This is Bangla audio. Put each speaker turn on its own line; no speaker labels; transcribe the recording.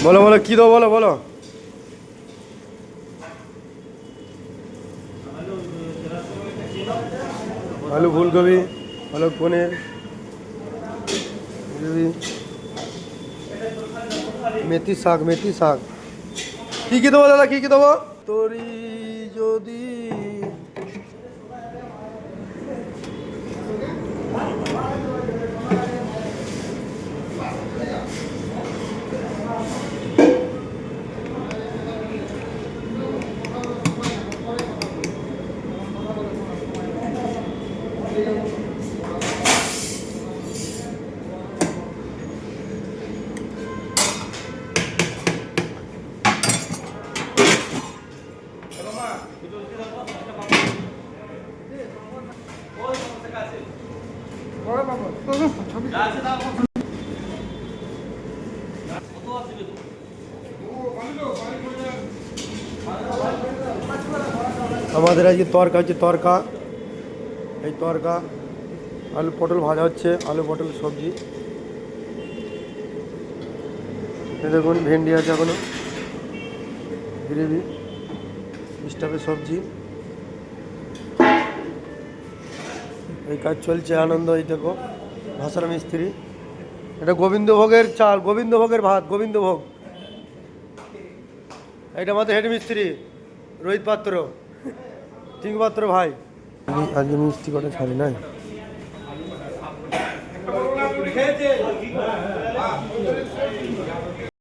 বলো বলো কী দেবো বলো বলো। আলু ফুলকপি, পালক পনির, মেথি শাক, মেথি শাক। কী কী দেবো দাদা, কী কী দেবো? তোরি যদি আমাদের আজকে তরকা হচ্ছে, তরকা। এই তরকা, আলু পটল ভাজা হচ্ছে, আলু পটল সবজি। এই দেখুন ভেন্ডি আছে এখনো, গ্রেভি, স্টাফের সবজি। এই কাজ চলছে আনন্দ। এই দেখো ভাষার মিস্ত্রি, এটা গোবিন্দভোগের চাল, গোবিন্দভোগের ভাত, গোবিন্দভোগ। এটা আমাদের হেড মিস্ত্রি রোহিত পাত্র, টিঙ্কু পাত্র ভাই। আজকে মিষ্টি কটা ছাড়ি নাই।